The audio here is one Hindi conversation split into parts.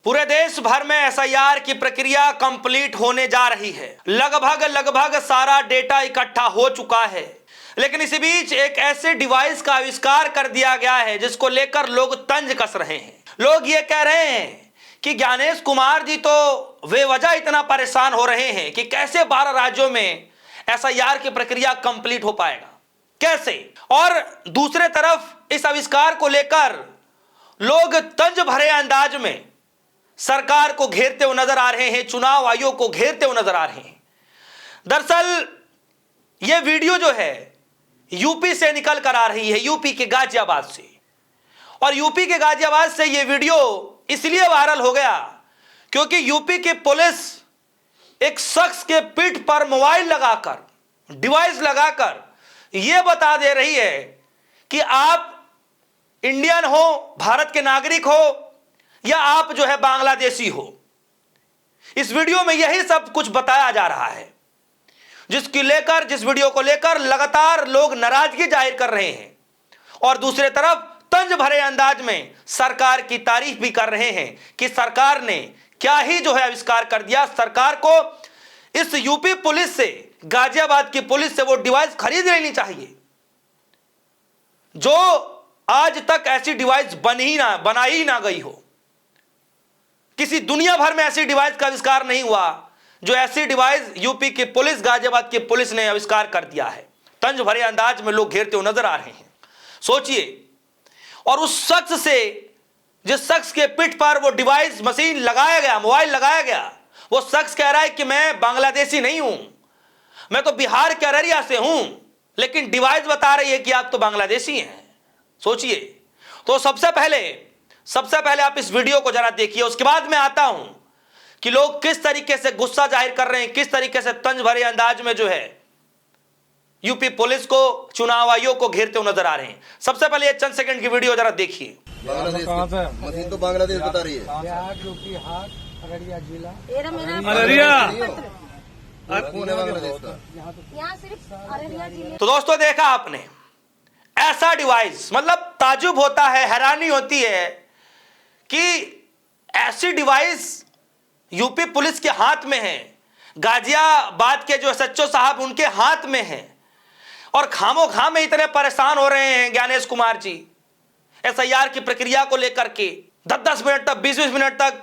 पूरे देश भर में एसआईआर की प्रक्रिया कंप्लीट होने जा रही है। लगभग सारा डेटा इकट्ठा हो चुका है, लेकिन इसी बीच एक ऐसे डिवाइस का आविष्कार कर दिया गया है जिसको लेकर लोग तंज कस रहे हैं। लोग ये कह रहे हैं कि ज्ञानेश कुमार जी तो बेवजह इतना परेशान हो रहे हैं कि कैसे 12 राज्यों में एसआईआर की प्रक्रिया कंप्लीट हो पाएगा, कैसे। और दूसरे तरफ इस आविष्कार को लेकर लोग तंज भरे अंदाज में सरकार को घेरते हुए नजर आ रहे हैं, चुनाव आयोग को घेरते हुए नजर आ रहे हैं। दरअसल यह वीडियो जो है यूपी से निकल कर आ रही है, यूपी के गाजियाबाद से। और यूपी के गाजियाबाद से यह वीडियो इसलिए वायरल हो गया क्योंकि यूपी की पुलिस एक शख्स के पीठ पर मोबाइल लगाकर, डिवाइस लगाकर यह बता दे रही है कि आप इंडियन हो, भारत के नागरिक हो, या आप जो है बांग्लादेशी हो। इस वीडियो में यही सब कुछ बताया जा रहा है, जिस वीडियो को लेकर लगातार लोग नाराजगी जाहिर कर रहे हैं और दूसरे तरफ तंज भरे अंदाज में सरकार की तारीफ भी कर रहे हैं कि सरकार ने क्या ही जो है आविष्कार कर दिया। सरकार को इस यूपी पुलिस से, गाजियाबाद की पुलिस से वो डिवाइस खरीद लेनी चाहिए जो आज तक ऐसी डिवाइस बनाई ही ना गई हो। किसी दुनिया भर में ऐसी डिवाइस का आविष्कार नहीं हुआ जो ऐसी डिवाइस यूपी की पुलिस, गाजियाबाद की पुलिस ने आविष्कार कर दिया है। तंज भरे अंदाज में लोग घेरते हुए नजर आ रहे हैं। सोचिए, और उस शख्स से, जिस शख्स के पीठ पर वो डिवाइस, मशीन लगाया गया, मोबाइल लगाया गया, वो शख्स कह रहा है कि मैं बांग्लादेशी नहीं हूं, मैं तो बिहार के अररिया से हूं, लेकिन डिवाइस बता रही है कि आप तो बांग्लादेशी हैं। सोचिए। तो सबसे पहले आप इस वीडियो को जरा देखिए, उसके बाद मैं आता हूं कि लोग किस तरीके से गुस्सा जाहिर कर रहे हैं, किस तरीके से तंज भरे अंदाज में जो है यूपी पुलिस को, चुनाव आयोग को घेरते हुए नजर आ रहे हैं। सबसे पहले ये चंद सेकंड की वीडियो जरा देखिए। बांग्लादेश मशीन तो बांग्लादेश बता रही है। बिहार, यूपी, हाथ, अररिया जिला, कौन है बांग्लादेश का? यहाँ सिर्फ अररिया जिले। तो दोस्तों, देखा आपने, ऐसा डिवाइस, मतलब ताजुब होता है, हैरानी होती है कि ऐसी डिवाइस यूपी पुलिस के हाथ में है, गाजियाबाद के जो एसएचओ साहब उनके हाथ में है, और खामोखाम में इतने परेशान हो रहे हैं ज्ञानेश कुमार जी एसआईआर की प्रक्रिया को लेकर के। 10-10 मिनट तक, 20-20 मिनट तक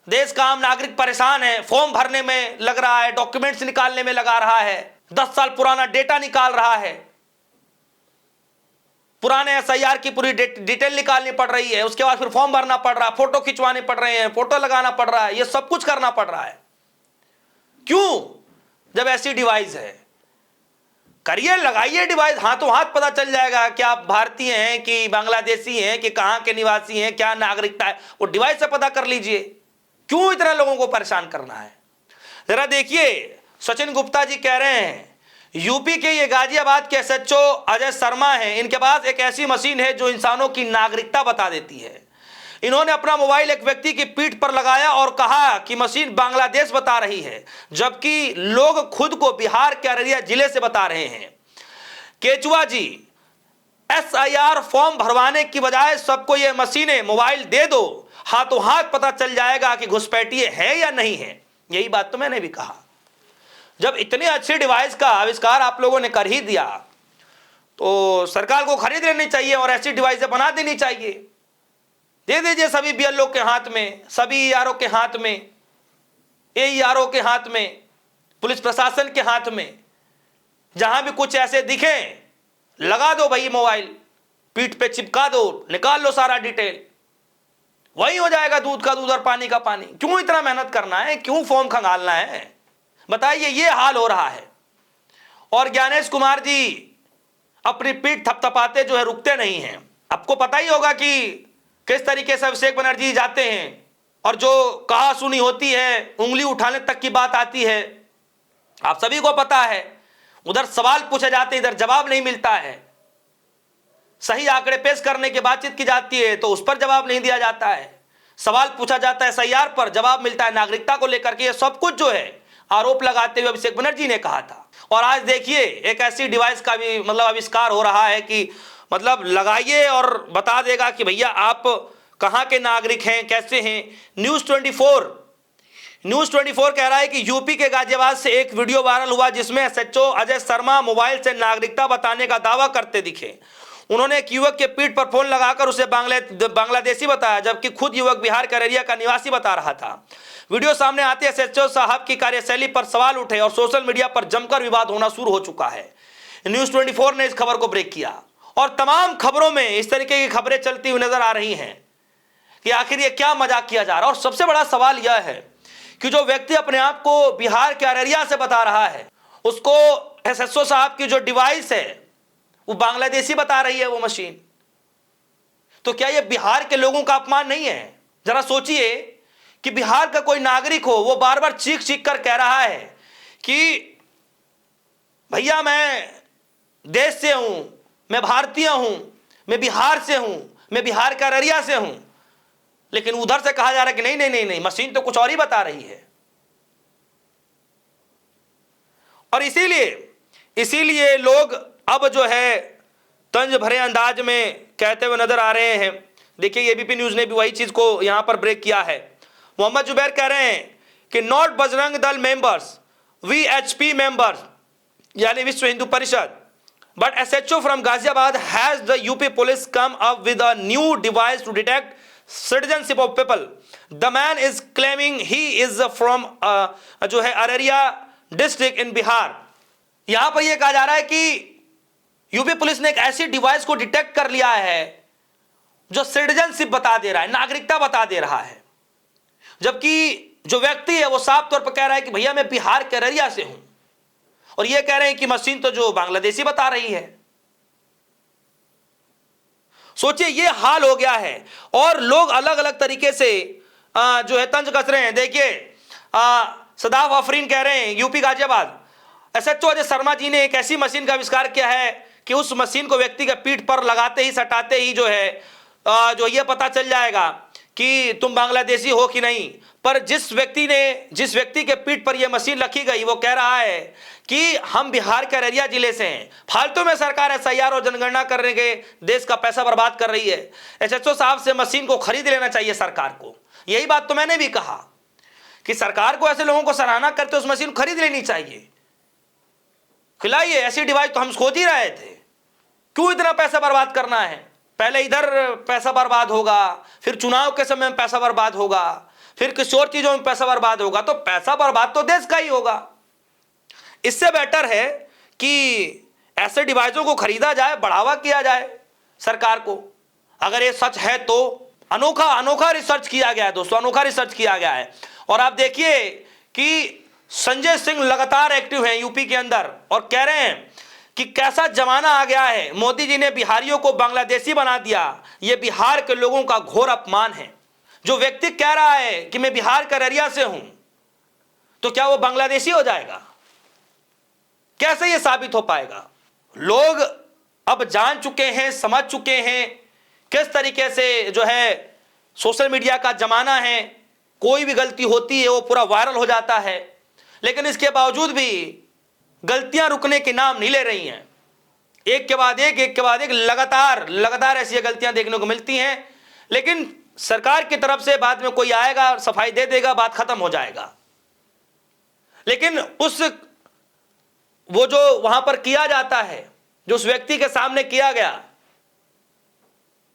देश का आम नागरिक परेशान है, फॉर्म भरने में लग रहा है, डॉक्यूमेंट्स निकालने में लगा रहा है, 10 साल पुराना डेटा निकाल रहा है, पुराने एसआईआर की पूरी डिटेल निकालनी पड़ रही है, उसके बाद फिर फॉर्म भरना पड़ रहा है, फोटो खिंचवाने पड़ रहे हैं, फोटो लगाना पड़ रहा है, ये सब कुछ करना पड़ रहा है। क्यों? जब ऐसी डिवाइस है, करिए, लगाइए डिवाइस, हाथों हाथ पता चल जाएगा कि आप भारतीय हैं कि बांग्लादेशी हैं कि कहां के निवासी हैं, क्या नागरिकता है, वो डिवाइस से पता कर लीजिए। क्यों इतना लोगों को परेशान करना है? जरा देखिए, सचिन गुप्ता जी कह रहे हैं यूपी के ये गाजियाबाद के एसएचओ अजय शर्मा हैं, इनके पास एक ऐसी मशीन है जो इंसानों की नागरिकता बता देती है। इन्होंने अपना मोबाइल एक व्यक्ति की पीठ पर लगाया और कहा कि मशीन बांग्लादेश बता रही है, जबकि लोग खुद को बिहार के अररिया जिले से बता रहे हैं। केचुआ जी, एसआईआर फॉर्म भरवाने की बजाय सबको ये मशीनें, मोबाइल दे दो, हाथों हाथ पता चल जाएगा कि घुसपैठिए है या नहीं है। यही बात तो मैंने भी कहा। जब इतनी अच्छी डिवाइस का आविष्कार आप लोगों ने कर ही दिया तो सरकार को खरीद लेनी चाहिए और ऐसी डिवाइसें बना देनी चाहिए। दे दीजिए सभी बीएलओ के हाथ में, सभी ईआरओ के हाथ में, एईआरओ के हाथ में, पुलिस प्रशासन के हाथ में, जहां भी कुछ ऐसे दिखे लगा दो भाई, मोबाइल पीठ पे चिपका दो, निकाल लो सारा डिटेल, वही हो जाएगा दूध का दूध और पानी का पानी। क्यों इतना मेहनत करना है? क्यों फॉर्म खंगालना है? बताइए, ये हाल हो रहा है। और ज्ञानेश कुमार जी अपनी पीठ थपथपाते जो है रुकते नहीं हैं। आपको पता ही होगा कि किस तरीके से अभिषेक बनर्जी जाते हैं और जो कहा सुनी होती है, उंगली उठाने तक की बात आती है, आप सभी को पता है। उधर सवाल पूछे जाते हैं, इधर जवाब नहीं मिलता है। सही आंकड़े पेश करने की बातचीत की जाती है तो उस पर जवाब नहीं दिया जाता है। सवाल पूछा जाता है एसआईआर पर, जवाब मिलता है नागरिकता को लेकर के। ये सब कुछ जो है आरोप लगाते हुए अभिषेक बनर्जी ने कहा था। और आज देखिए, एक ऐसी डिवाइस का भी मतलब आविष्कार हो रहा है कि मतलब लगाइए और बता देगा कि भैया आप कहां के नागरिक हैं, कैसे हैं। न्यूज 24 कह रहा है कि यूपी के गाजियाबाद से एक वीडियो वायरल हुआ जिसमें एसएचओ अजय शर्मा मोबाइल से नागरिकता बताने का दावा करते दिखे। उन्होंने एक युवक के पीठ पर फोन लगाकर उसे बांग्लादेशी बताया, जबकि खुद युवक बिहार के अररिया का निवासी बता रहा था। वीडियो सामने आते एसएचओ साहब की कार्यशैली पर सवाल उठे और सोशल मीडिया पर जमकर विवाद होना शुरू हो चुका है। न्यूज 24 ने इस खबर को ब्रेक किया और तमाम खबरों में इस तरीके की खबरें चलती हुई नजर आ रही हैं कि आखिर ये क्या मजाक किया जा रहा है। और सबसे बड़ा सवाल यह है कि जो व्यक्ति अपने आप को बिहार के अररिया से बता रहा है, उसको एसएचओ साहब की जो डिवाइस है वो बांग्लादेशी बता रही है वो मशीन। तो क्या ये बिहार के लोगों का अपमान नहीं है? जरा सोचिए कि बिहार का कोई नागरिक हो, वो बार बार चीख चीख कर कह रहा है कि भैया मैं देश से हूं, मैं भारतीय हूं, मैं बिहार से हूं, मैं बिहार का अररिया से हूं, लेकिन उधर से कहा जा रहा है कि नहीं नहीं नहीं नहीं, मशीन तो कुछ और ही बता रही है। और इसीलिए लोग अब जो है तंज भरे अंदाज में कहते हुए नजर आ रहे हैं। देखिए एबीपी न्यूज ने भी वही चीज को यहां पर ब्रेक किया है। मोहम्मद जुबैर कह रहे हैं कि not Bajrang Dal members, VHP members यानी विश्व Hindu Parishad, but SHO from Ghaziabad has the UP police come up with a new device to detect citizenship of people. The man is claiming he is from जो है अररिया डिस्ट्रिक्ट इन बिहार। यहां पर यह कहा जा रहा है कि यूपी पुलिस ने एक ऐसी डिवाइस को डिटेक्ट कर लिया है जो सिटीजनशिप बता दे रहा है, नागरिकता बता दे रहा है, जबकि जो व्यक्ति है वो साफ तौर पर कह रहा है कि भैया मैं बिहार के अररिया से हूं, और ये कह रहे हैं कि मशीन तो जो बांग्लादेशी बता रही है। सोचिए ये हाल हो गया है और लोग अलग अलग तरीके से जो है तंज कस रहे हैं। देखिए सदाफ आफरीन कह रहे हैं यूपी गाजियाबाद, एसएचओ अजय शर्मा जी ने एक ऐसी मशीन का आविष्कार किया है कि उस मशीन को व्यक्ति के पीठ पर लगाते ही सटाते ही जो है जो ये पता चल जाएगा कि तुम बांग्लादेशी हो कि नहीं। पर जिस व्यक्ति के पीठ पर यह मशीन रखी गई वो कह रहा है कि हम बिहार के अररिया जिले से हैं। फालतू में सरकार एसआईआर और जनगणना करने के देश का पैसा बर्बाद कर रही है। एसएचओ साहब से मशीन को खरीद लेना चाहिए सरकार को। यही बात तो मैंने भी कहा कि सरकार को ऐसे लोगों को सराहना करते उस मशीन खरीद लेनी चाहिए। खिलाइए, ऐसी डिवाइस तो हम खोज ही रहे थे, क्यों इतना पैसा बर्बाद करना है? पहले इधर पैसा बर्बाद होगा, फिर चुनाव के समय में पैसा बर्बाद होगा, फिर किसी और चीजों में पैसा बर्बाद होगा, तो पैसा बर्बाद तो देश का ही होगा। इससे बेटर है कि ऐसे डिवाइसों को खरीदा जाए, बढ़ावा किया जाए सरकार को। अगर ये सच है तो अनोखा रिसर्च किया गया है दोस्तों, अनोखा रिसर्च किया गया है। और आप देखिए कि संजय सिंह लगातार एक्टिव हैं यूपी के अंदर और कह रहे हैं कि कैसा जमाना आ गया है, मोदी जी ने बिहारियों को बांग्लादेशी बना दिया, यह बिहार के लोगों का घोर अपमान है। जो व्यक्ति कह रहा है कि मैं बिहार का अररिया से हूं, तो क्या वो बांग्लादेशी हो जाएगा? कैसे यह साबित हो पाएगा? लोग अब जान चुके हैं, समझ चुके हैं किस तरीके से जो है सोशल मीडिया का जमाना है। कोई भी गलती होती है वो पूरा वायरल हो जाता है, लेकिन इसके बावजूद भी गलतियां रुकने के नाम नहीं ले रही हैं। एक के बाद एक लगातार ऐसी गलतियां देखने को मिलती हैं, लेकिन सरकार की तरफ से बाद में कोई आएगा, सफाई दे देगा, बात खत्म हो जाएगा। लेकिन वो जो वहां पर किया जाता है, जो उस व्यक्ति के सामने किया गया,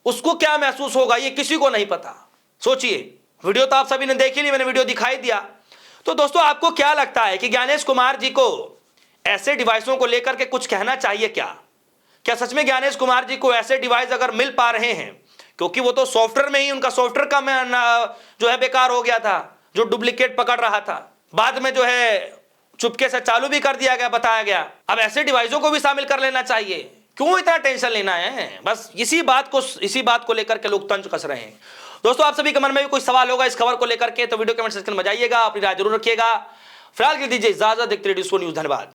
उसको क्या महसूस होगा ये किसी को नहीं पता। सोचिए, वीडियो तो आप सभी ने देखी ली, मैंने वीडियो दिखाई दिया। तो दोस्तों आपको क्या लगता है कि ज्ञानेश कुमार जी को ऐसे डिवाइसों को लेकर के कुछ कहना चाहिए क्या सच में ज्ञानेश कुमार जी को ऐसे डिवाइस अगर मिल पा रहे हैं, क्योंकि वो तो सॉफ्टवेयर में ही उनका सॉफ्टवेयर का जो है बेकार हो गया था, जो डुप्लीकेट पकड़ रहा था, बाद में जो है चुपके से चालू भी कर दिया गया, बताया गया। अब ऐसे डिवाइसों को भी शामिल कर लेना चाहिए, क्यों इतना टेंशन लेना है? बस इसी बात को लेकर के लोग तंज कस रहे हैं। दोस्तों आप सभी के मन में भी कोई सवाल होगा इस खबर को लेकर के तो वीडियो कमेंट सेक्शन में जाइएगा, अपनी राय जरूर रखिएगा। फिलहाल के दीजिए इजाजत, देखते रहिए न्यूज़। धन्यवाद।